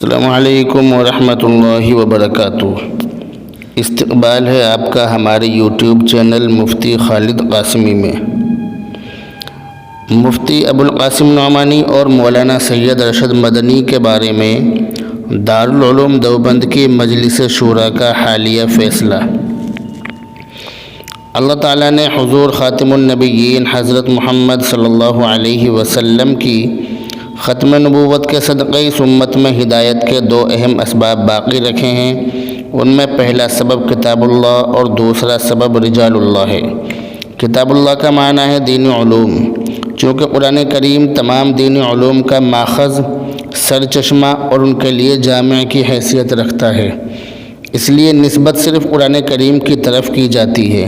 السلام علیکم ورحمۃ اللہ وبرکاتہ۔ استقبال ہے آپ کا ہمارے یوٹیوب چینل مفتی خالد قاسمی میں۔ مفتی ابوالقاسم نعمانی اور مولانا سید ارشد مدنی کے بارے میں دارالعلوم دیوبند کی مجلس شورا کا حالیہ فیصلہ۔ اللہ تعالیٰ نے حضور خاتم النبیین حضرت محمد صلی اللہ علیہ وسلم کی ختم نبوت کے صدقے اس امت میں ہدایت کے دو اہم اسباب باقی رکھے ہیں۔ ان میں پہلا سبب کتاب اللہ اور دوسرا سبب رجال اللہ ہے۔ کتاب اللہ کا معنی ہے دینی علوم، چونکہ قرآن کریم تمام دینی علوم کا ماخذ، سرچشمہ اور ان کے لیے جامع کی حیثیت رکھتا ہے، اس لیے نسبت صرف قرآن کریم کی طرف کی جاتی ہے۔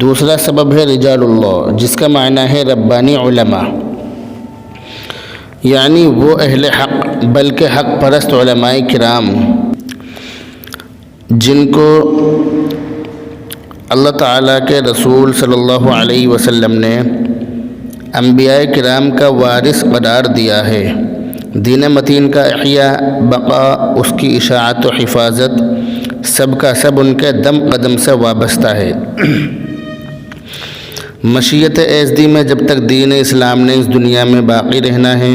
دوسرا سبب ہے رجال اللہ، جس کا معنی ہے ربانی علماء، یعنی وہ اہل حق بلکہ حق پرست علماء کرام جن کو اللہ تعالیٰ کے رسول صلی اللہ علیہ وسلم نے انبیاء کرام کا وارث قرار دیا ہے۔ دین متین کا احیاء، بقا، اس کی اشاعت و حفاظت سب کا سب ان کے دم قدم سے وابستہ ہے۔ مشیت ایزدی میں جب تک دین اسلام نے اس دنیا میں باقی رہنا ہے،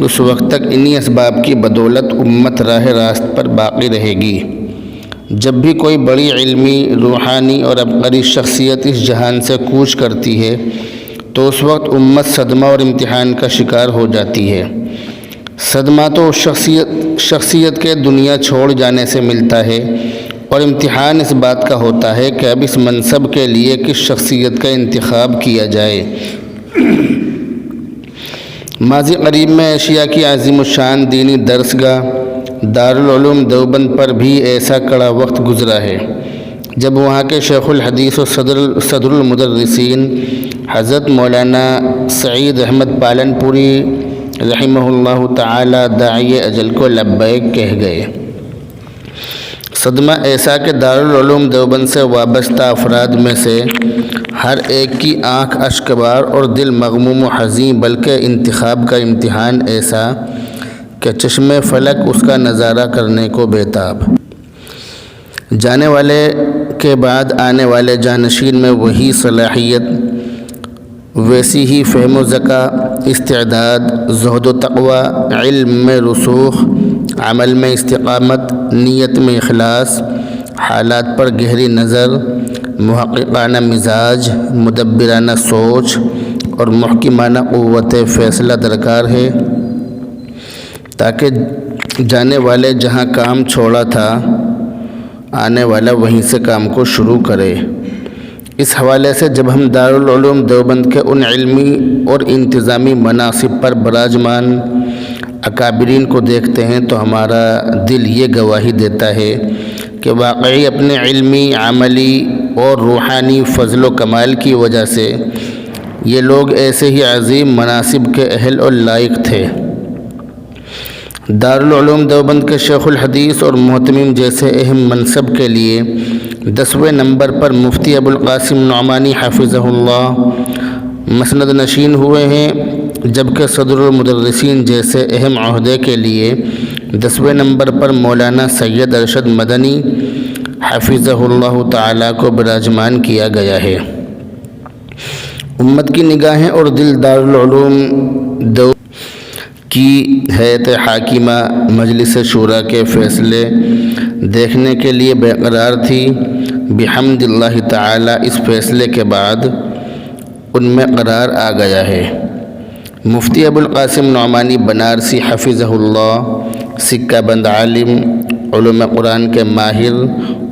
اس وقت تک انہی اسباب کی بدولت امت راہ راست پر باقی رہے گی۔ جب بھی کوئی بڑی علمی، روحانی اور عبقری شخصیت اس جہان سے کوچ کرتی ہے تو اس وقت امت صدمہ اور امتحان کا شکار ہو جاتی ہے۔ صدمہ تو اس شخصیت کے دنیا چھوڑ جانے سے ملتا ہے، اور امتحان اس بات کا ہوتا ہے کہ اب اس منصب کے لیے کس شخصیت کا انتخاب کیا جائے۔ ماضی قریب میں ایشیا کی عظیم الشان دینی درسگاہ دارالعلوم دیوبند پر بھی ایسا کڑا وقت گزرا ہے جب وہاں کے شیخ الحدیث و صدر المدرسین حضرت مولانا سعید احمد پالن پوری رحمہ اللہ تعالی داعی اجل کو لبیک کہہ گئے۔ صدمہ ایسا کہ دارالعلوم دیوبند سے وابستہ افراد میں سے ہر ایک کی آنکھ اشکبار اور دل مغموم و حزین، بلکہ انتخاب کا امتحان ایسا کہ چشم فلک اس کا نظارہ کرنے کو بیتاب۔ جانے والے کے بعد آنے والے جانشین میں وہی صلاحیت، ویسی ہی فہم و ذکا، استعداد، زہد و تقوی، علم میں رسوخ، عمل میں استقامت، نیت میں اخلاص، حالات پر گہری نظر، محققانہ مزاج، مدبرانہ سوچ اور محکمانہ قوت فیصلہ درکار ہے، تاکہ جانے والے جہاں کام چھوڑا تھا آنے والا وہیں سے کام کو شروع کرے۔ اس حوالے سے جب ہم دارالعلوم دیوبند کے ان علمی اور انتظامی مناصب پر براجمان اکابرین کو دیکھتے ہیں تو ہمارا دل یہ گواہی دیتا ہے کہ واقعی اپنے علمی، عملی اور روحانی فضل و کمال کی وجہ سے یہ لوگ ایسے ہی عظیم مناصب کے اہل اور لائق تھے۔ دارالعلوم دیوبند کے شیخ الحدیث اور محتمم جیسے اہم منصب کے لیے 10ویں نمبر پر مفتی ابوالقاسم نعمانی حفظہ اللہ مسند نشین ہوئے ہیں، جبکہ صدر المدرسین جیسے اہم عہدے کے لیے 10ویں نمبر پر مولانا سید ارشد مدنی حفظہ اللہ تعالیٰ کو براجمان کیا گیا ہے۔ امت کی نگاہیں اور دل دارالعلوم دیوبند کی ہیئت حاکمہ مجلس شورا کے فیصلے دیکھنے کے لیے بےقرار تھی۔ بحمد اللہ تعالیٰ اس فیصلے کے بعد ان میں قرار آ گیا ہے۔ مفتی ابوالقاسم نعمانی بنارسی حفظہ اللہ سکہ بند عالم، علوم قرآن کے ماہر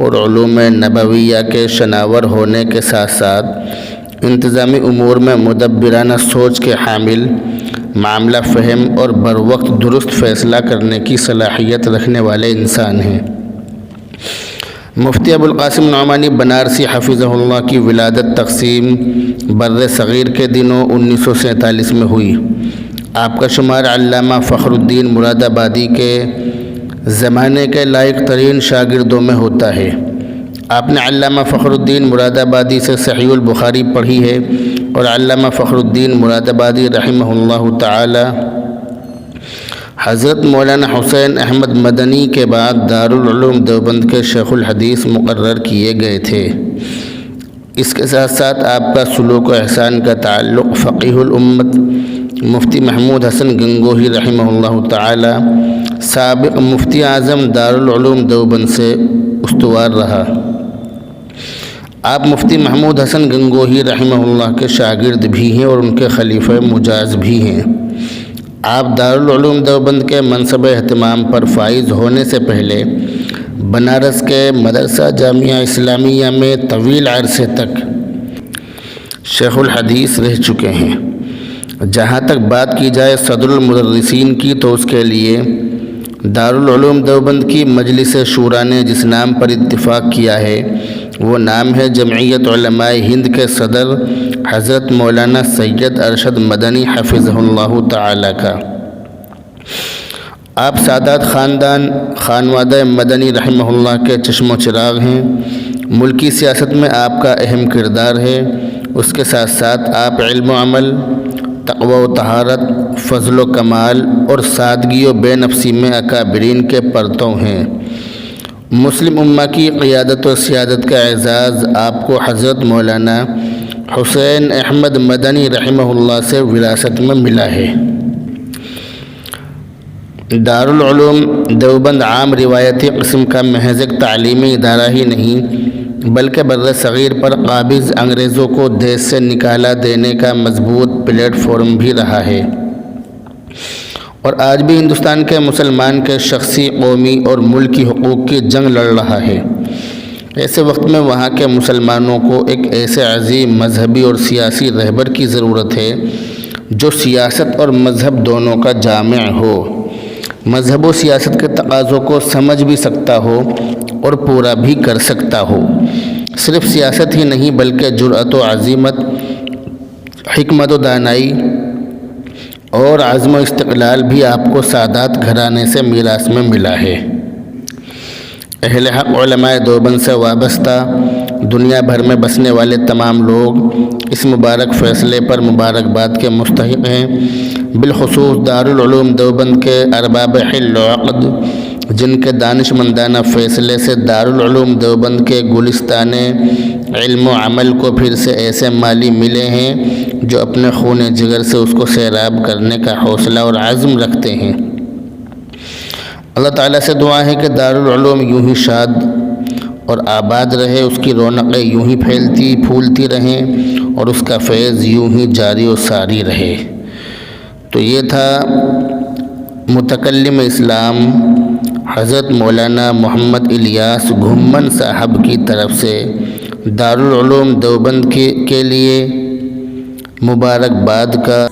اور علوم نبویہ کے شناور ہونے کے ساتھ ساتھ انتظامی امور میں مدبرانہ سوچ کے حامل، معاملہ فہم اور بروقت درست فیصلہ کرنے کی صلاحیت رکھنے والے انسان ہیں۔ مفتی ابوالقاسم نعمانی بنارسی حفظہ اللہ کی ولادت تقسیم بر صغیر کے دنوں 1947 میں ہوئی۔ آپ کا شمار علامہ فخر الدین مراد آبادی کے زمانے کے لائق ترین شاگردوں میں ہوتا ہے۔ آپ نے علامہ فخر الدین مراد آبادی سے صحیح البخاری پڑھی ہے، اور علامہ فخر الدین مراد آبادی رحمہ اللہ تعالی حضرت مولانا حسین احمد مدنی کے بعد دارالعلوم دیوبند کے شیخ الحدیث مقرر کیے گئے تھے۔ اس کے ساتھ ساتھ آپ کا سلوک و احسان کا تعلق فقیہ الامت مفتی محمود حسن گنگوہی رحمہ اللہ تعالی سابق مفتی اعظم دارالعلوم دیوبند سے استوار رہا۔ آپ مفتی محمود حسن گنگوہی رحمہ اللہ کے شاگرد بھی ہیں اور ان کے خلیفہ مجاز بھی ہیں۔ آپ دارالعلوم دیوبند کے منصب اہتمام پر فائز ہونے سے پہلے بنارس کے مدرسہ جامعہ اسلامیہ میں طویل عرصے تک شیخ الحدیث رہ چکے ہیں۔ جہاں تک بات کی جائے صدر المدرسین کی تو اس کے لیے دارالعلوم دیوبند کی مجلس شورا نے جس نام پر اتفاق کیا ہے وہ نام ہے جمعیت علماء ہند کے صدر حضرت مولانا سید ارشد مدنی حفظہ اللہ تعالی کا۔ آپ سادات خاندان خانوادہ مدنی رحمہ اللہ کے چشم و چراغ ہیں۔ ملکی سیاست میں آپ کا اہم کردار ہے۔ اس کے ساتھ ساتھ آپ علم و عمل، تقوی و طہارت، فضل و کمال اور سادگی و بے نفسی میں اکابرین کے پرتو ہیں۔ مسلم امہ کی قیادت و سیادت کا اعزاز آپ کو حضرت مولانا حسین احمد مدنی رحمہ اللہ سے وراثت میں ملا ہے۔ دارالعلوم دیوبند عام روایتی قسم کا محض ایک تعلیمی ادارہ ہی نہیں بلکہ بر صغیر پر قابض انگریزوں کو دیش سے نکالا دینے کا مضبوط پلیٹ فارم بھی رہا ہے، اور آج بھی ہندوستان کے مسلمان کے شخصی، قومی اور ملکی حقوق کی جنگ لڑ رہا ہے۔ ایسے وقت میں وہاں کے مسلمانوں کو ایک ایسے عظیم مذہبی اور سیاسی رہبر کی ضرورت ہے جو سیاست اور مذہب دونوں کا جامع ہو، مذہب و سیاست کے تقاضوں کو سمجھ بھی سکتا ہو اور پورا بھی کر سکتا ہو۔ صرف سیاست ہی نہیں بلکہ جرأت و عزیمت، حکمت و دانائی اور عزم و استقلال بھی آپ کو سادات گھرانے سے میراث میں ملا ہے۔ اہل حق علماء دیوبند سے وابستہ دنیا بھر میں بسنے والے تمام لوگ اس مبارک فیصلے پر مبارکباد کے مستحق ہیں، بالخصوص دارالعلوم دیوبند کے ارباب حل و عقد جن کے دانش مندانہ فیصلے سے دارالعلوم دیوبند کے گلستان علم و عمل کو پھر سے ایسے مالی ملے ہیں جو اپنے خون جگر سے اس کو سیراب کرنے کا حوصلہ اور عزم رکھتے ہیں۔ اللہ تعالیٰ سے دعا ہے کہ دارالعلوم یوں ہی شاد اور آباد رہے، اس کی رونقیں یوں ہی پھیلتی پھولتی رہیں اور اس کا فیض یوں ہی جاری و ساری رہے۔ تو یہ تھا متکلم اسلام حضرت مولانا محمد الیاس گھمن صاحب کی طرف سے دارالعلوم دیوبند کے لیے مبارکباد کا